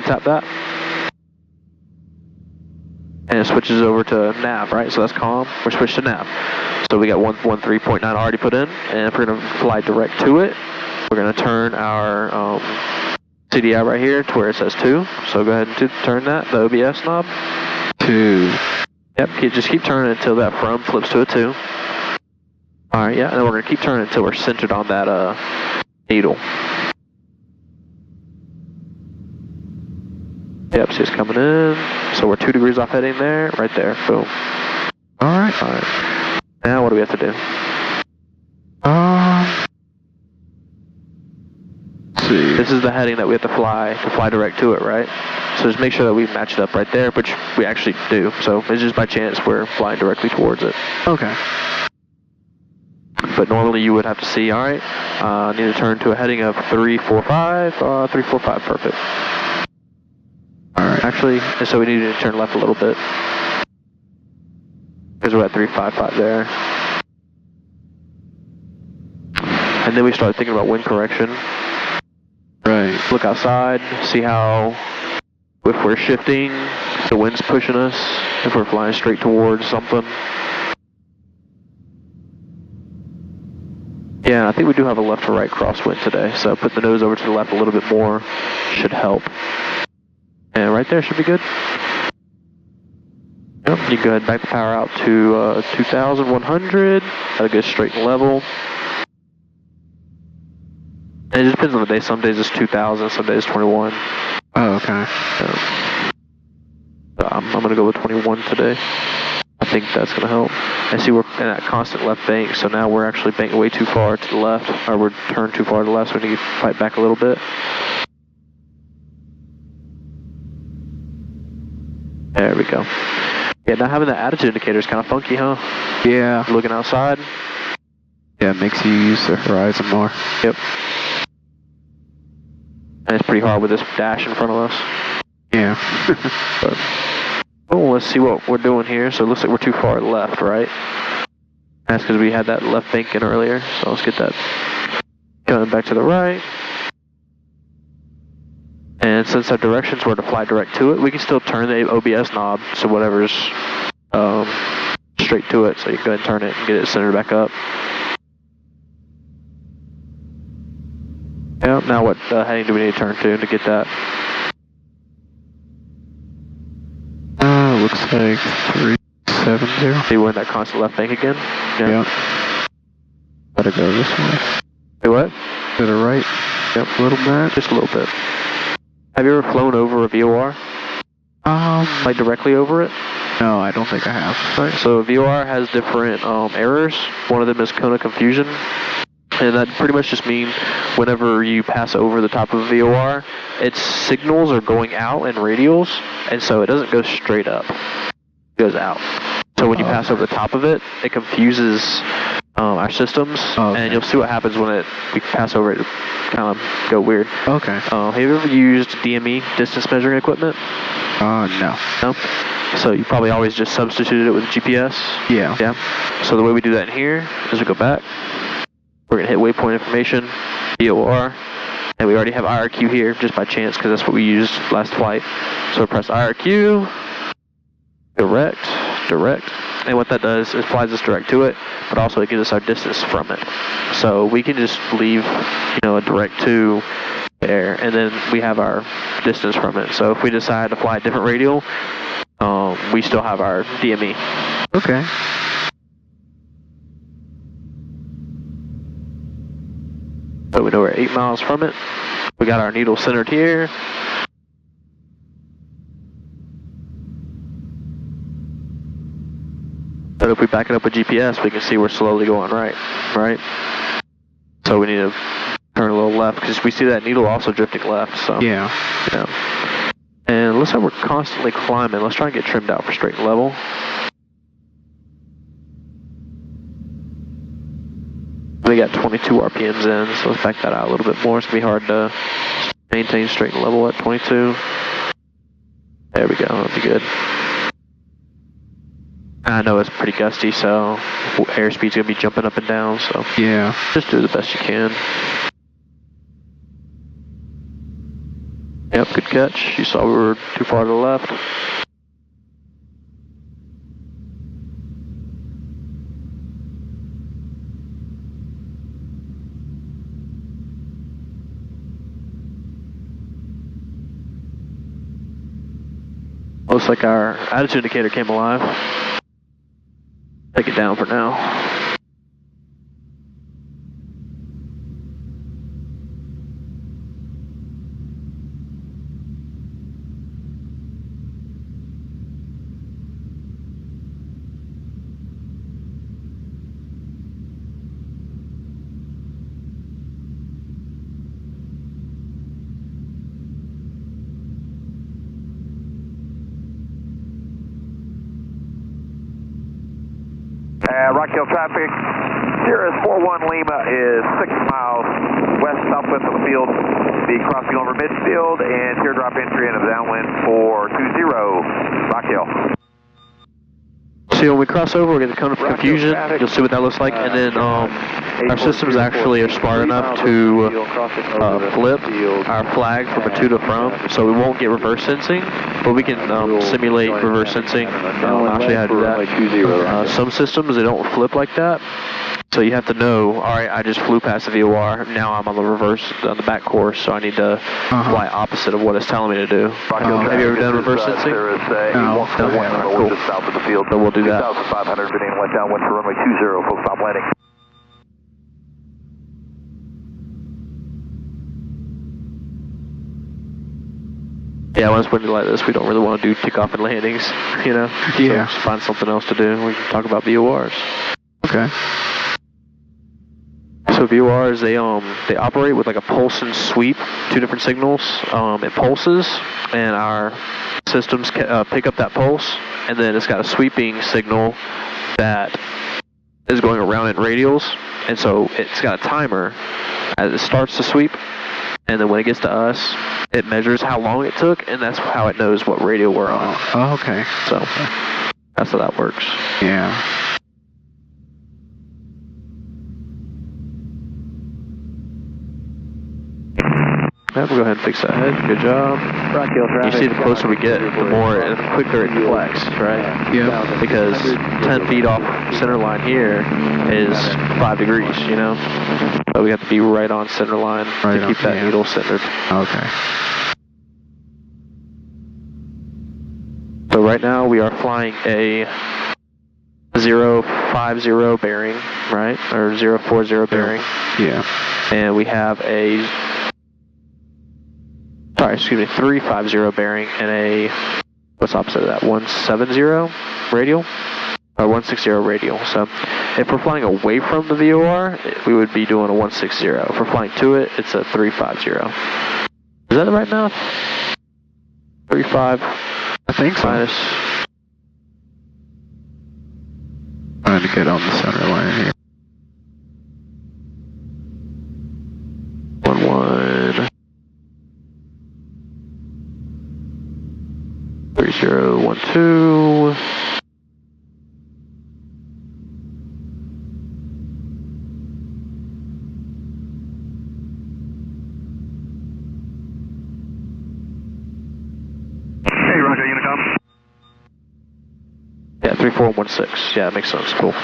untap that. And it switches over to nav, right? So that's calm. We're switched to nav. So we got 113.9 already put in, and if we're going to fly direct to it, we're going to turn our CDI right here to where it says 2. So go ahead and turn that, the OBS knob. 2. Yep, just keep turning until that from flips to a 2. Alright, yeah, and then we're going to keep turning until we're centered on that needle. Yep, see it's coming in. So we're 2 degrees off heading there, right there, boom. Alright. Alright. Now what do we have to do? Let's see. This is the heading that we have to fly direct to it, right? So just make sure that we match it up right there, which we actually do. So it's just by chance we're flying directly towards it. Okay. But normally you would have to see, alright, I need to turn to a heading of 345, 345, perfect. Alright. Actually, so we need to turn left a little bit. Because we're at 355 there. And then we start thinking about wind correction. Right. Look outside, see how, if we're shifting, the wind's pushing us, if we're flying straight towards something. Yeah, I think we do have a left to right crosswind today, so put the nose over to the left a little bit more should help. And right there should be good. Yep, you can go ahead and back the power out to 2,100 at a good straight and level. And it just depends on the day. Some days it's 2,000, some days it's 21. Oh, okay. So I'm going to go with 21 today. I think that's going to help. And see, we're in that constant left bank, so now we're actually banking way too far to the left, or we're turned too far to the left, so we need to fight back a little bit. There we go. Yeah, now having that attitude indicator is kind of funky, huh? Yeah. Looking outside. Yeah, it makes you use the horizon more. Yep. And it's pretty hard with this dash in front of us. Yeah. But, oh, let's see what we're doing here. So it looks like we're too far left, right? That's because we had that left bank in earlier. So let's get that coming back to the right. And since our directions were to fly direct to it, we can still turn the OBS knob so whatever's straight to it. So you can go ahead and turn it and get it centered back up. Yep, now what heading do we need to turn to get that? Looks like 370. See, we're in that constant left bank again? Yep. Gotta go this way. Hey, what? To the right. Yep. A little bit. Just a little bit. Have you ever flown over a VOR? Like directly over it? No, I don't think I have. Right, so VOR has different errors. One of them is cone of confusion. And that pretty much just means whenever you pass over the top of a VOR, its signals are going out in radials, and so it doesn't go straight up. It goes out. So when you pass over the top of it, it confuses our systems, and you'll see what happens when we pass over it. It kind of go weird. Okay. Have you ever used DME, distance measuring equipment? No. No? So you probably always just substituted it with GPS? Yeah. Yeah. So the way we do that in here is we go back. We're going to hit waypoint information, VOR, and we already have IRQ here just by chance because that's what we used last flight. So we press IRQ, direct, and what that does is flies us direct to it, but also it gives us our distance from it. So we can just leave, a direct to there, and then we have our distance from it. So if we decide to fly a different radial, we still have our DME. Okay. So we know we're 8 miles from it. We got our needle centered here. But if we back it up with GPS, we can see we're slowly going right? So we need to turn a little left because we see that needle also drifting left. So yeah. And it looks like we're constantly climbing. Let's try and get trimmed out for straight and level. We got 22 RPMs in, so let's back that out a little bit more. It's going to be hard to maintain straight and level at 22. There we go, that'll be good. I know it's pretty gusty, so airspeed's going to be jumping up and down, so yeah, just do the best you can. Yep, Yep, good catch. You saw we were too far to the left. Looks like our attitude indicator came alive. Take it down for now. Rock Hill traffic, Sirius 41 Lima is 6 miles west-southwest of the field. Be crossing over midfield and teardrop entry into the downwind for 20, Rock Hill. See, when we cross over, we're going to come to confusion. You'll see what that looks like. And then our systems actually are smart enough to flip our flag from a to to from. So we won't get reverse sensing, but we can simulate reverse sensing. I'll show you how to do that. Some systems, they don't flip like that. So you have to know, all right, I just flew past the VOR. Now I'm on the reverse, on the back course, so I need to fly opposite of what it's telling me to do. Have you ever done reverse sensing? No. Cool. Just south of the field. So we'll do that. 2,500 beginning west downwind for runway 20, full stop landing. Yeah, when it's windy like this, we don't really want to do takeoff and landings, you know? Yeah. So just find something else to do. We can talk about VORs. Okay. So VORs, they operate with like a pulse and sweep, two different signals. It pulses, and our systems pick up that pulse, and then it's got a sweeping signal that is going around in radials, and so it's got a timer as it starts to sweep, and then when it gets to us, it measures how long it took, and that's how it knows what radio we're on. Oh, okay. So that's how that works. Yeah. Yeah, we'll go ahead and fix that head. Good job. Rock Hill traffic. You see, the closer we get, the more, the quicker it deflects, right? Yeah. Because 10 feet off center line here is 5 degrees, you know? So we have to be right on center line to keep that needle centered. Okay. So right now we are flying a 050 bearing, right? Or 040 bearing. Yeah. And we have a 350 bearing and a, what's opposite of that, 170 radial? Or 160 radial. So if we're flying away from the VOR, we would be doing a 160. If we're flying to it, it's a 350. Is that the right math? 35. I think so. Minus. Trying to get on the center line here. 11. 3012. Hey, Roger, Unicom. Yeah, 3416. Yeah, that makes sense. Cool.